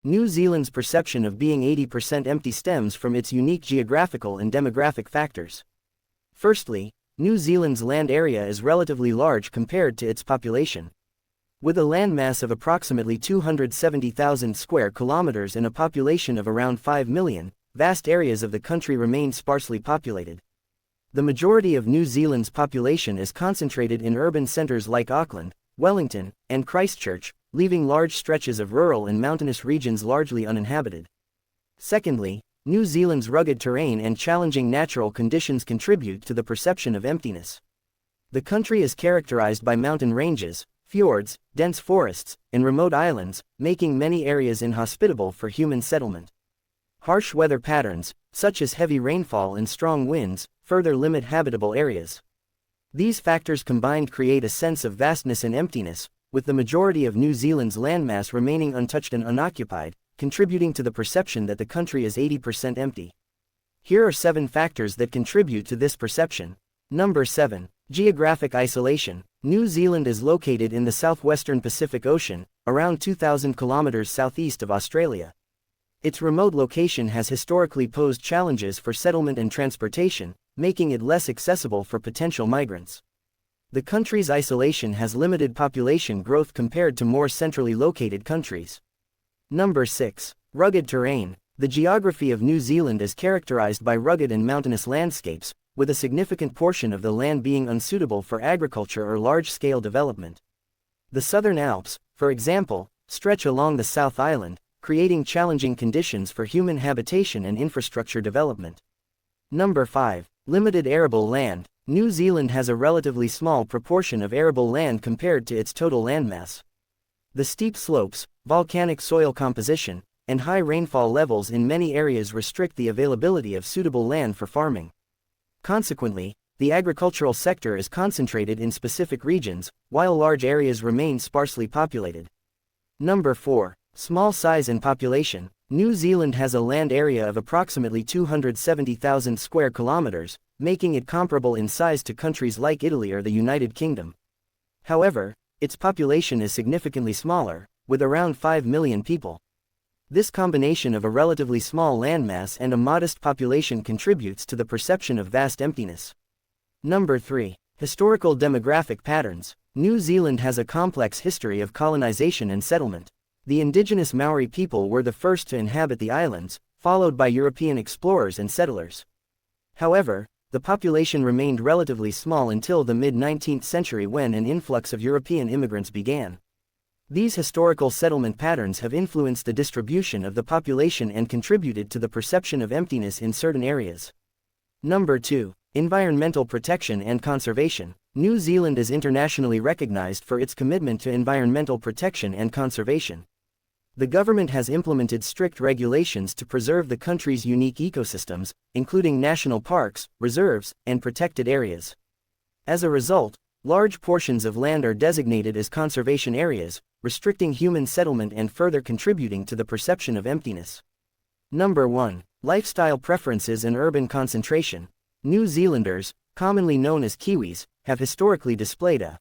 New Zealand's perception of being 80% empty stems from its unique geographical and demographic factors. Firstly, New Zealand's land area is relatively large compared to its population. With a landmass of approximately 270,000 square kilometers and a population of around 5 million, vast areas of the country remain sparsely populated. The majority of New Zealand's population is concentrated in urban centres like Auckland, Wellington, and Christchurch, leaving large stretches of rural and mountainous regions largely uninhabited. Secondly, New Zealand's rugged terrain and challenging natural conditions contribute to the perception of emptiness. The country is characterized by mountain ranges, fjords, dense forests, and remote islands, making many areas inhospitable for human settlement. Harsh weather patterns, such as heavy rainfall and strong winds, further limit habitable areas. These factors combined create a sense of vastness and emptiness, with the majority of New Zealand's landmass remaining untouched and unoccupied, contributing to the perception that the country is 80% empty. Here are 7 factors that contribute to this perception. Number 7. Geographic isolation. New Zealand is located in the southwestern Pacific Ocean, around 2,000 kilometers southeast of Australia. Its remote location has historically posed challenges for settlement and transportation, making it less accessible for potential migrants. The country's isolation has limited population growth compared to more centrally located countries. Number 6. Rugged terrain. The geography of New Zealand is characterized by rugged and mountainous landscapes, with a significant portion of the land being unsuitable for agriculture or large-scale development. The Southern Alps, for example, stretch along the South Island, creating challenging conditions for human habitation and infrastructure development. Number 5. Limited arable land. New Zealand has a relatively small proportion of arable land compared to its total landmass. The steep slopes, volcanic soil composition, and high rainfall levels in many areas restrict the availability of suitable land for farming. Consequently, the agricultural sector is concentrated in specific regions, while large areas remain sparsely populated. Number 4. Small size and population. New Zealand has a land area of approximately 270,000 square kilometers, making it comparable in size to countries like Italy or the United Kingdom. However, its population is significantly smaller, with around 5 million people. This combination of a relatively small landmass and a modest population contributes to the perception of vast emptiness. Number 3. Historical demographic patterns. New Zealand has a complex history of colonization and settlement. The indigenous Maori people were the first to inhabit the islands, followed by European explorers and settlers. However, the population remained relatively small until the mid-19th century when an influx of European immigrants began. These historical settlement patterns have influenced the distribution of the population and contributed to the perception of emptiness in certain areas. Number 2. Environmental protection and conservation. New Zealand is internationally recognized for its commitment to environmental protection and conservation. The government has implemented strict regulations to preserve the country's unique ecosystems, including national parks, reserves, and protected areas. As a result, large portions of land are designated as conservation areas, restricting human settlement and further contributing to the perception of emptiness. Number 1. Lifestyle preferences and urban concentration. New Zealanders, commonly known as Kiwis, have historically displayed a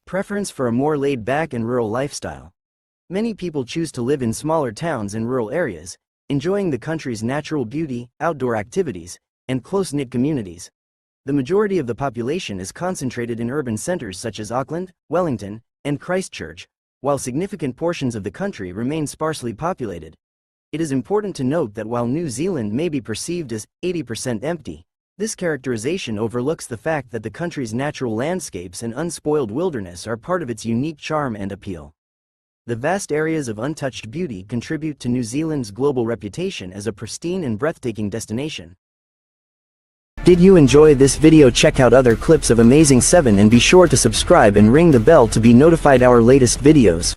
preference for a more laid-back and rural lifestyle. Many people choose to live in smaller towns and rural areas, enjoying the country's natural beauty, outdoor activities, and close-knit communities. The majority of the population is concentrated in urban centers such as Auckland, Wellington, and Christchurch, while significant portions of the country remain sparsely populated. It is important to note that while New Zealand may be perceived as 80% empty, this characterization overlooks the fact that the country's natural landscapes and unspoiled wilderness are part of its unique charm and appeal. The vast areas of untouched beauty contribute to New Zealand's global reputation as a pristine and breathtaking destination. Did you enjoy this video? Check out other clips of Amazing 7 and be sure to subscribe and ring the bell to be notified our latest videos.